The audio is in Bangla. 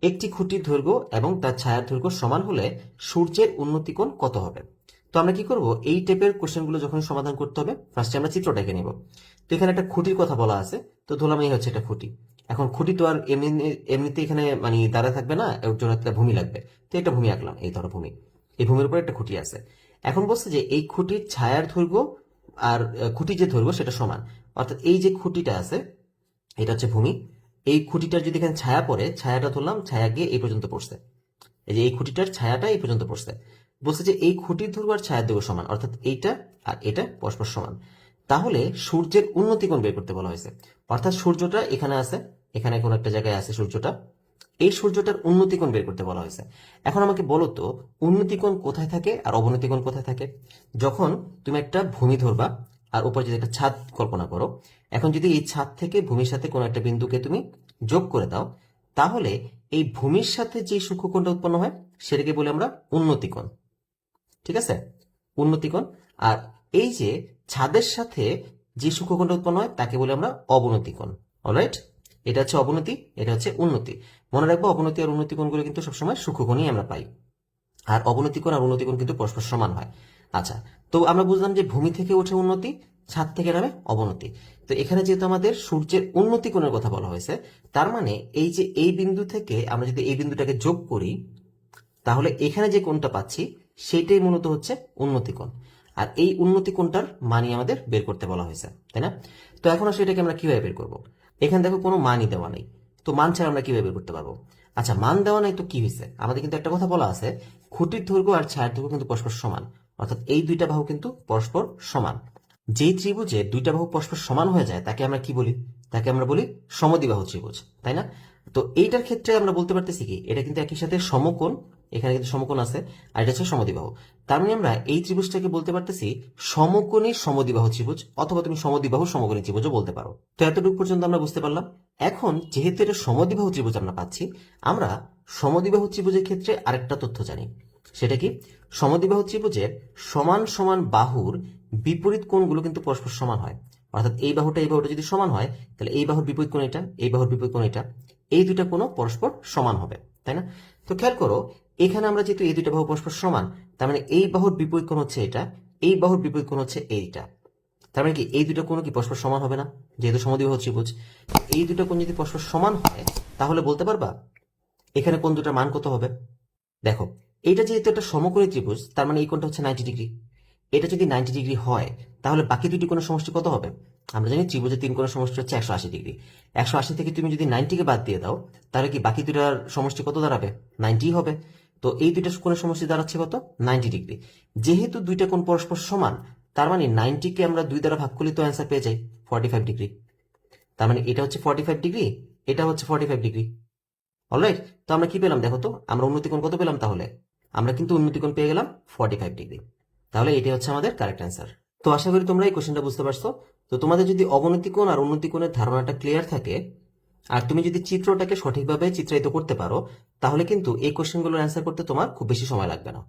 একটি খুঁটির দৈর্ঘ্য এবং তার ছায়ার দৈর্ঘ্য সমান হলে সূর্যের উন্নতি কোণ কত হবে? তো আমরা কি করব, এই টাইপের কোশ্চেনগুলো যখন সমাধান করতে হবে ফার্স্টে আমরা চিত্রটা এঁকে নিব। তো এখানে একটা খুঁটির কথা বলা আছে, তো ধরলাম এই হচ্ছে একটা খুঁটি। এখন খুঁটি তো আর এমনিতে এখানে মানে দাঁড়া থাকবে না, এর জন্য একটা ভূমি লাগবে। তো একটা ভূমি আঁকলাম, এই ধরো ভূমি, এই ভূমির উপর একটা খুঁটি আছে। এখন বলছে যে এই খুঁটির ছায়ার দৈর্ঘ্য আর খুঁটির যে দৈর্ঘ্য সেটা সমান। অর্থাৎ এই যে খুঁটিটা আছে এটা হচ্ছে ভূমি, এই খুঁটিটার যদি এখানে ছায়া পড়ে, ছায়াটা ধরলাম, ছায়া গিয়ে এই পর্যন্ত পড়ছে, এই যে এই খুঁটিটার ছায়াটা এই পর্যন্ত পড়ছে। বলছে যে এই খুঁটির দৈর্ঘ্য আর ছায়ার দৈর্ঘ্য সমান, অর্থাৎ এইটা আর এটা পরস্পর সমান। তাহলে সূর্যের উন্নতি কোণ বের করতে বলা হয়েছে। অর্থাৎ সূর্যটা এখানে আছে, এখানে কোন একটা জায়গায় আছে সূর্যটা, এই সূর্যটার উন্নতি কোণ বের করতে বলা হয়েছে। এখন আমাকে বলো তো, উন্নতি কোণ কোথায় থাকে আর অবনতি কোণ কোথায় থাকে? যখন তুমি একটা ভূমি ধরবা আর উপর যদি একটা ছাদ কল্পনা করো, এখন যদি এই ছাদ থেকে ভূমির সাথে কোনো একটা বিন্দুকে তুমি যোগ করে দাও, তাহলে এই ভূমির সাথে যে সূক্ষ্মকোণটা উৎপন্ন হয় সেটাকে বলি আমরা উন্নতি কোণ। ঠিক আছে, উন্নতি কোণ। আর এই যে ছাদের সাথে যে সূক্ষ্মকোণটা উৎপন্ন হয় তাকে বলি আমরা অবনতি কোণ। অলরাইট, এটা হচ্ছে অবনতি, এটা হচ্ছে উন্নতি। মনে রাখবো, অবনতি আর উন্নতি কোণগুলো কিন্তু সবসময় সূক্ষ্মকোণই আমরা পাই, আর অবনতি কোণ আর উন্নতি কোণ কিন্তু পরস্পর সমান হয়। আচ্ছা, তো আমরা বুঝলাম যে ভূমি থেকে ওঠে উন্নতি, ছাদ থেকে নামে অবনতি। তো এখানে যেহেতু আমাদের সূর্যের উন্নতি কোণের কথা বলা হয়েছে, তার মানে এই যে এই বিন্দু থেকে আমরা যদি এই বিন্দুটাকে যোগ করি, তাহলে এখানে যে কোণটা পাচ্ছি সেটাই মূলত হচ্ছে উন্নতি কোণ। আর এই উন্নতি কোণটার মানই আমাদের বের করতে বলা হয়েছে, তাই না? তো এখন আসলে এটাকে আমরা কিভাবে বের করব? এখানে দেখো কোনো মানই দেওয়া নেই, তো মান ছাড়া আমরা কিভাবে বের করতে পারবো? আচ্ছা, মান দেওয়া নাই তো কি হয়েছে, আমাদের কিন্তু একটা কথা বলা আছে, খুঁটির দৈর্ঘ্য আর ছায়ার দৈর্ঘ্য কিন্তু পরস্পর সমান। অর্থাৎ এই দুইটা বাহু কিন্তু পরস্পর সমান। যেই ত্রিভুজে দুইটা বাহু পরস্পর সমান হয়ে যায় তাকে আমরা কি বলি? তাকে আমরা বলি সমদ্বিবাহু ত্রিভুজ, তাই না? তো এইটার ক্ষেত্রে আমরা বলতে পারতেছি কি, এটা কিন্তু একই সাথে সমকোণ, এখানে কিন্তু সমকোণ আছে, আর এটা হচ্ছে সমদ্বিবাহু। তার মানে আমরা এই ত্রিভুজটাকে বলতে পারতেছি সমকোণী সমদ্বিবাহু ত্রিভুজ, অথবা তুমি সমদ্বিবাহু সমকোণী ত্রিভুজও বলতে পারো। তো এতটুকু পর্যন্ত আমরা বুঝতে পারলাম। এখন যেহেতু এটা সমদ্বিবাহু ত্রিভুজ আমরা পাচ্ছি, আমরা সমদ্বিবাহু ত্রিভুজের ক্ষেত্রে আরেকটা তথ্য জানি। সেটা কি? সমদ্বিবাহু ত্রিভুজের সমান সমান বাহুর বিপরীত কোণগুলো কিন্তু পরস্পর সমান হয়। অর্থাৎ এই বাহুটা এই বাহুটা যদি সমান হয়, তাহলে এই বাহুর বিপরীত কোণ এটা, এই বাহুর বিপরীত কোণ এটা, এই দুইটা কোণও পরস্পর সমান হবে, তাই না? তো খেয়াল করো, এখানে আমরা যেহেতু এই দুইটা বাহু পরস্পর সমান, তার মানে এই বাহুর বিপরীত কোণ হচ্ছে এটা, এই বাহুর বিপরীত কোণ হচ্ছে এইটা। তার মানে কি এই দুটো কোণ কি পরস্পর সমান হবে না? যেহেতু সমদ্বিবাহু ত্রিভুজ, এই দুটো কোণ যদি পরস্পর সমান হয়, তাহলে বলতে পারবা এখানে কোণ দুটার মান কত হবে? দেখো, এটা যেহেতু একটা সমকোণী ত্রিভুজ, তার মানে এই কোণটা হচ্ছে 90 ডিগ্রি। এটা যদি 90 ডিগ্রি হয়, তাহলে বাকি দুটি কোণের সমষ্টি কত হবে? আমরা জানি ত্রিভুজের তিন কোণের সমষ্টি হচ্ছে 180 ডিগ্রি। 180 থেকে তুমি যদি 90কে বাদ দিয়ে দাও, তাহলে কি বাকি দুটার সমষ্টি কত দাঁড়াবে? 90 হবে। তো এই দুইটা কোণের সমষ্টি দাঁড়াচ্ছে কত? 90 ডিগ্রি। যেহেতু দুইটা কোণ পরস্পর সমান, তার মানে 90কে আমরা 2 দ্বারা ভাগ করলে তো অ্যান্সার পেয়ে যাই 45 ডিগ্রি। তার মানে এটা হচ্ছে 45 ডিগ্রি, এটা হচ্ছে 45 ডিগ্রি। অলরাইট, তো আমরা কি পেলাম দেখো তো, আমরা উন্নতিকোণ কত পেলাম তাহলে? আমরা কিন্তু উন্নতিকোণ পেয়ে গেলাম 45 ডিগ্রি। তাহলে এটাই হচ্ছে আমাদের কারেক্ট অ্যান্সার। তো আশা করি তোমরা এই কোশ্চেনটা বুঝতে পারছো। তো তোমাদের যদি অবনতিকোণ আর উন্নতিকোণের ধারণাটা ক্লিয়ার থাকে, আর তুমি যদি চিত্রটাকে সঠিকভাবে চিত্রায়িত করতে পারো, তাহলে কিন্তু এই কোশ্চেনগুলোর অ্যান্সার করতে তোমার খুব বেশি সময় লাগবে না।